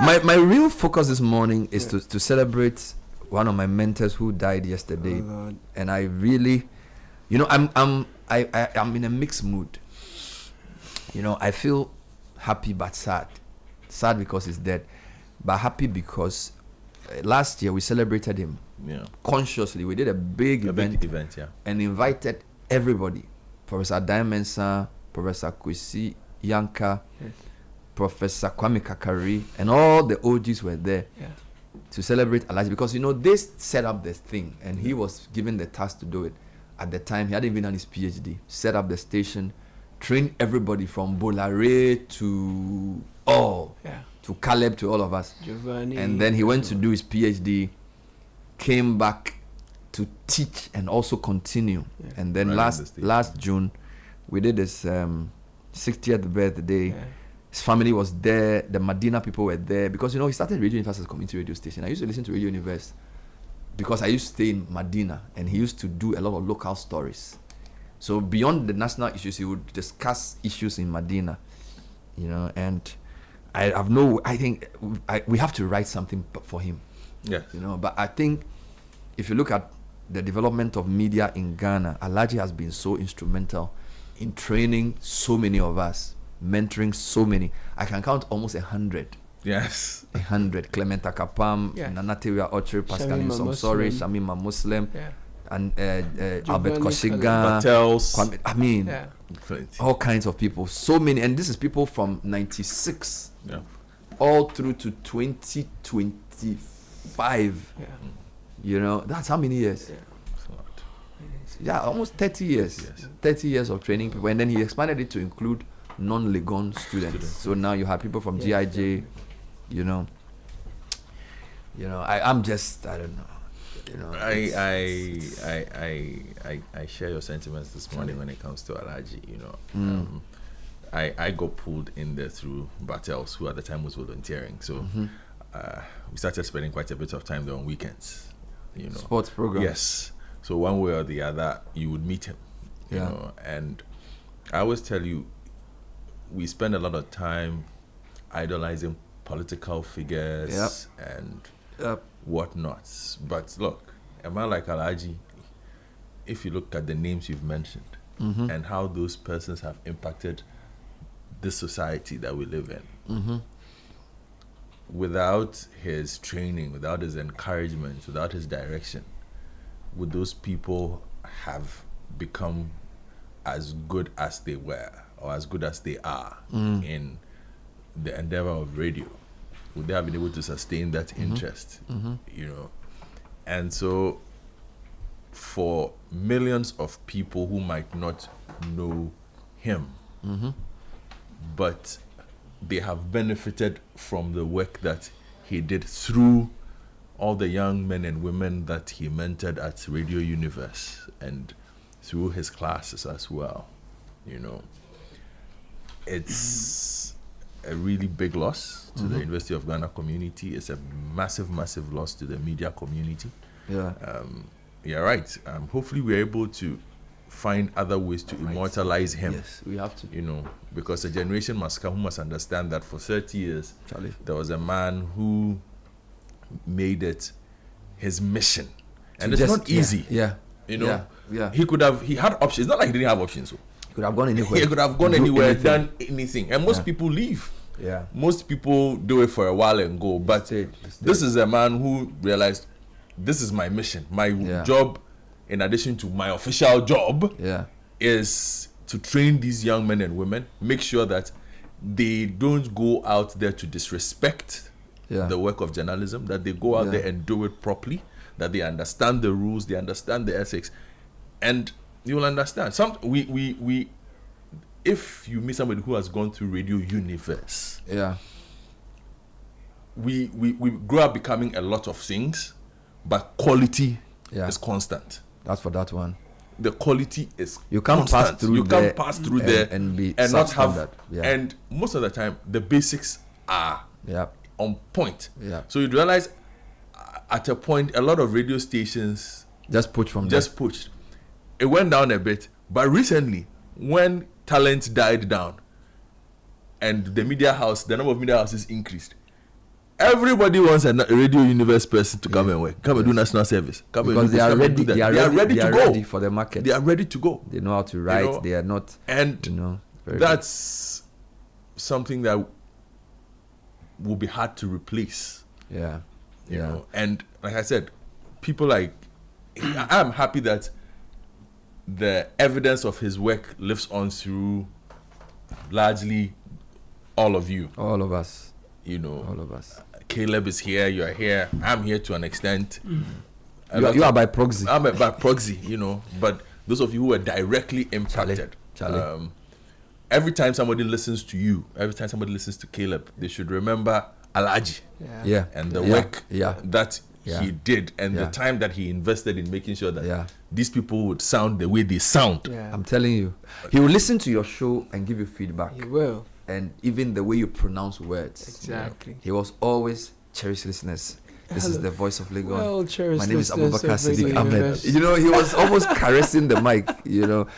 My real focus this morning is to celebrate one of my mentors who died yesterday, and I really, I'm in a mixed mood. I feel happy but sad because he's dead, but happy because last year we celebrated him consciously. We did a big event, and invited everybody: Professor Dimensa, Professor Kwesi Yanka, Professor Kwame Kakari, and all the OGs were there to celebrate Alhaji, because they set up this thing and he was given the task to do it. At the time, he hadn't even done his PhD. Set up the station, trained everybody from Bolare to Caleb, to all of us. Giovanni, and then he went to do his PhD, came back to teach and also continue. And then last June, we did this 60th birthday. His family was there. The Medina people were there, because he started Radio Univers as a community radio station. I used to listen to Radio Univers because I used to stay in Medina, and he used to do a lot of local stories. So beyond the national issues, he would discuss issues in Medina, and I think we have to write something for him. Yeah. But I think if you look at the development of media in Ghana, Alhaji has been so instrumental in training so many of us, mentoring so many. I can count almost 100. Yes. 100. Clement Akapam, Nanateria Ochre, Pascal Somsori, Shamima Muslim, and Albert Koshigan, Patels. I mean, all kinds of people. So many. And this is people from 96 all through to 2025. That's how many years? Almost 30 years. 30 years of training people. And then he expanded it to include non-Legon students. So now you have people from GIJ, I'm just, I don't know. I share your sentiments this morning when it comes to Alhaji. I got pulled in there through Bartels, who at the time was volunteering. So we started spending quite a bit of time there on weekends. Sports program. Yes. So one way or the other, you would meet him. You know, and I always tell you, we spend a lot of time idolizing political figures and whatnots. But look, a man like Alhaji, if you look at the names you've mentioned and how those persons have impacted this society that we live in, without his training, without his encouragement, without his direction, would those people have become as good as they were or as good as they are in the endeavor of radio? Would they have been able to sustain that interest? And so for millions of people who might not know him, but they have benefited from the work that he did through all the young men and women that he mentored at Radio Univers and through his classes as well. It's a really big loss to the University of Ghana community. It's a massive, massive loss to the media community. You're right. Hopefully we're able to find other ways to immortalize him. Yes, we have to. Because a generation must come who must understand that for 30 years, there was a man who made it his mission. And it's not easy. He had options. It's not like he didn't have options. So. He could have gone anywhere. He could have gone anywhere, done anything. And most people leave. Most people do it for a while and go. But this is a man who realized, this is my mission. My job, in addition to my official job, is to train these young men and women, make sure that they don't go out there to disrespect the work of journalism, that they go out there and do it properly, that they understand the rules, they understand the ethics, and you will understand. If you meet somebody who has gone through Radio Univers, we grow up becoming a lot of things, but quality is constant. That's for that one. The quality is you can't constant. pass through you there can't pass through there and not have and most of the time the basics are on point. So you realize at a point a lot of radio stations just pushed. It went down a bit, but recently when talent died down and the number of media houses increased, Everybody wants a Radio Univers person to come and work, come and do national service. Because they are ready. They are ready to go. Ready for the market. They are ready to go. They know how to write. They are not. And that's something that will be hard to replace. Yeah. You know. And like I said, people like I'm happy that the evidence of his work lives on through largely all of you. All of us. You know. All of us. Caleb is here, you're here, I'm here to an extent. You are by proxy. I'm by proxy, you know, but those of you who are directly impacted. Charlie. Every time somebody listens to you, every time somebody listens to Caleb, they should remember Alhaji. Yeah. And the work that he did and the time that he invested in making sure that these people would sound the way they sound. Yeah. I'm telling you. He will listen to your show and give you feedback. He will. And even the way you pronounce words. Exactly. He was always cherished listeners. This is the voice of Lagos. Well, cherished. My name is Abubakar Siddiq Radio Ahmed. Univers. You know, he was almost caressing the mic, you know.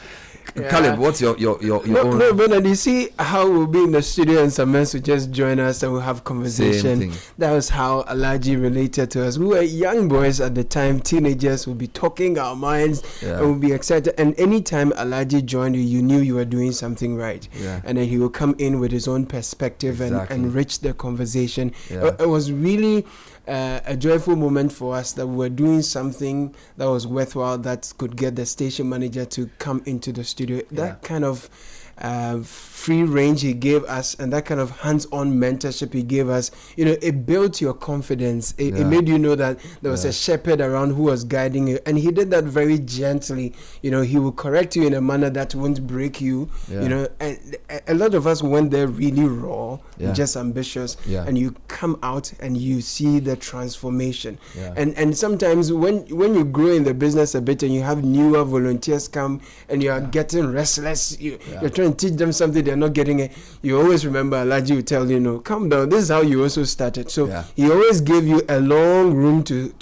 Caleb, what's your own? No, Bernard, you see how we'll be in the studio and some men will just join us and we'll have conversation. That was how Alhaji related to us. We were young boys at the time, teenagers. We'll be talking our minds and we'll be excited. And anytime Alhaji joined you, you knew you were doing something right. Yeah. And then he will come in with his own perspective and enrich the conversation. It was really a joyful moment for us that we were doing something that was worthwhile, that could get the station manager to come into the studio. That kind of free range he gave us and that kind of hands-on mentorship he gave us, you know, it built your confidence. It made you know that there was a shepherd around who was guiding you, and he did that very gently. You know, he will correct you in a manner that won't break you. You know, and a lot of us went there really raw, just ambitious, and you come out and you see the transformation. And sometimes when you grow in the business a bit and you have newer volunteers come and you are getting restless, you're trying to teach them something they're not getting it, you always remember Alhaji will tell you, no, calm down, this is how you also started. So he always gave you a long room to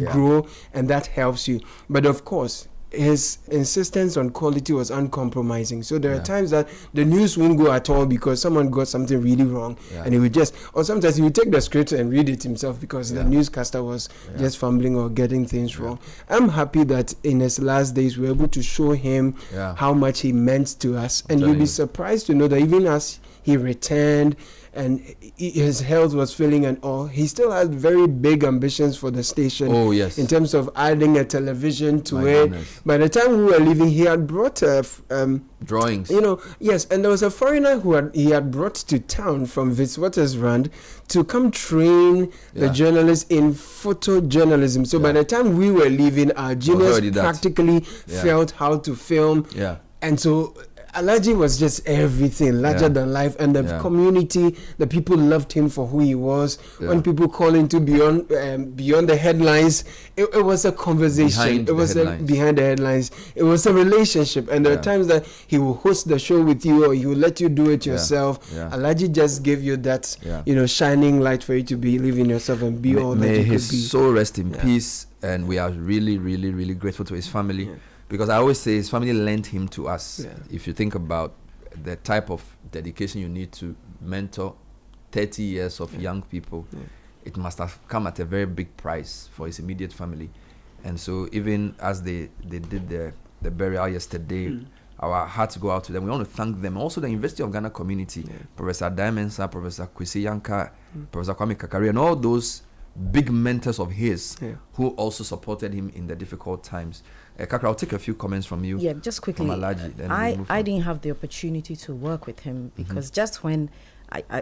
grow, and that helps you. But of course, his insistence on quality was uncompromising. So there are times that the news won't go at all because someone got something really wrong, and he would or sometimes he would take the script and read it himself because the newscaster was just fumbling or getting things wrong. I'm happy that in his last days we were able to show him how much he meant to us, and you'll be surprised to know that even as he returned and his health was failing and all, he still had very big ambitions for the station. Oh yes, in terms of adding a television to it. By the time we were leaving, he had brought drawings. You know, yes, and there was a foreigner he had brought to town from Witwatersrand to come train the journalists in photojournalism. So by the time we were leaving, our juniors practically felt how to film. And so Alhaji was just everything, larger than life, and the community, the people loved him for who he was. When people call into beyond the headlines, it was a conversation. Behind the headlines. It was a relationship, and there are times that he will host the show with you, or he will let you do it yourself. Alhaji just gave you that, shining light for you to believe in yourself and be all that you could be. May his soul rest in peace, and we are really, really, really grateful to his family. Because I always say his family lent him to us. If you think about the type of dedication you need to mentor 30 years of young people, it must have come at a very big price for his immediate family. And so even as they did the burial yesterday, our hearts go out to them. We want to thank them. Also the University of Ghana community, Professor Diamensa, Professor Kwesi Yanka, Professor Kwame Kakari, and all those big mentors of his who also supported him in the difficult times. Kakra, I'll take a few comments from you. Yeah, just quickly. From Alhaji, then I didn't have the opportunity to work with him because just when I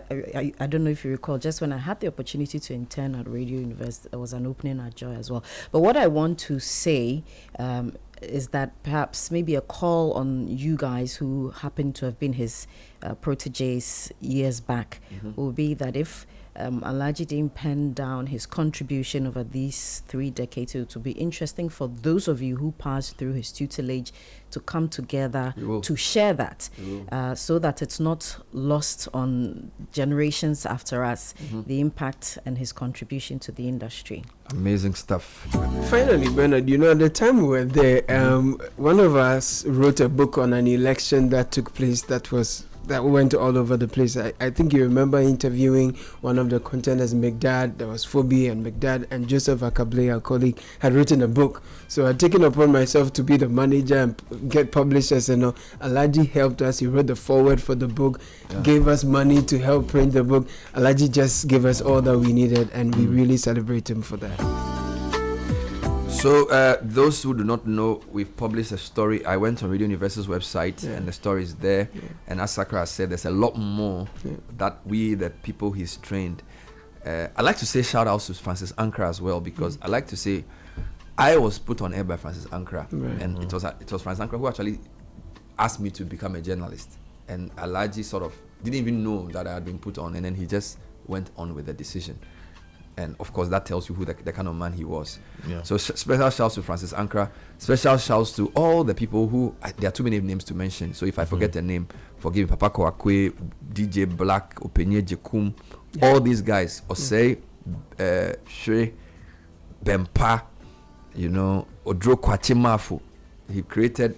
don't know if you recall, just when I had the opportunity to intern at Radio Univers, there was an opening at Joy as well. But what I want to say is that perhaps maybe a call on you guys who happen to have been his proteges years back will be that if Alhaji didn't pen down his contribution over these 3 decades, it would be interesting for those of you who passed through his tutelage to come together to share that, so that it's not lost on generations after us, the impact and his contribution to the industry. Amazing stuff. Finally, Bernard, you know, at the time we were there, one of us wrote a book on an election that took place that was that went all over the place. I think you remember interviewing one of the contenders, McDad. There was Phoebe and McDad, and Joseph Akable, our colleague, had written a book. So I'd taken upon myself to be the manager and get publishers. And Alhaji helped us. He wrote the foreword for the book, gave us money to help print the book. Alhaji just gave us all that we needed, and we really celebrate him for that. So those who do not know, we've published a story. I went on Radio Universe's website, and the story is there. And as Sakra said, there's a lot more that we, the people he's trained. I like to say shout outs to Francis Ankara as well, because I like to say I was put on air by Francis Ankara, and it was Francis Ankara who actually asked me to become a journalist. And Alhaji sort of didn't even know that I had been put on, and then he just went on with the decision. And of course, that tells you who the kind of man he was. Yeah. So special shouts to Francis Ankara. Special shouts to all the people who, there are too many names to mention. So if I forget a name, forgive me. Papa Koakwe, DJ Black, Openye Jekum, all these guys. Osei, Shre, Bempa, Odro Kwachimafu. He created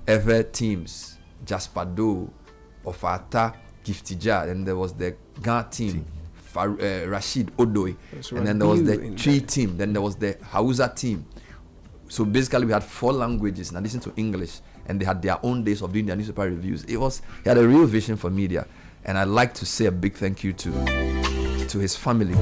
ever teams. Jasper Doe, Ofata, Giftija. Then there was the Gan team. Rashid Odoi, and then there was the Tree team, then there was the Hausa team. So basically we had 4 languages in addition to English, and they had their own days of doing their newspaper reviews. He had a real vision for media, and I'd like to say a big thank you to his family.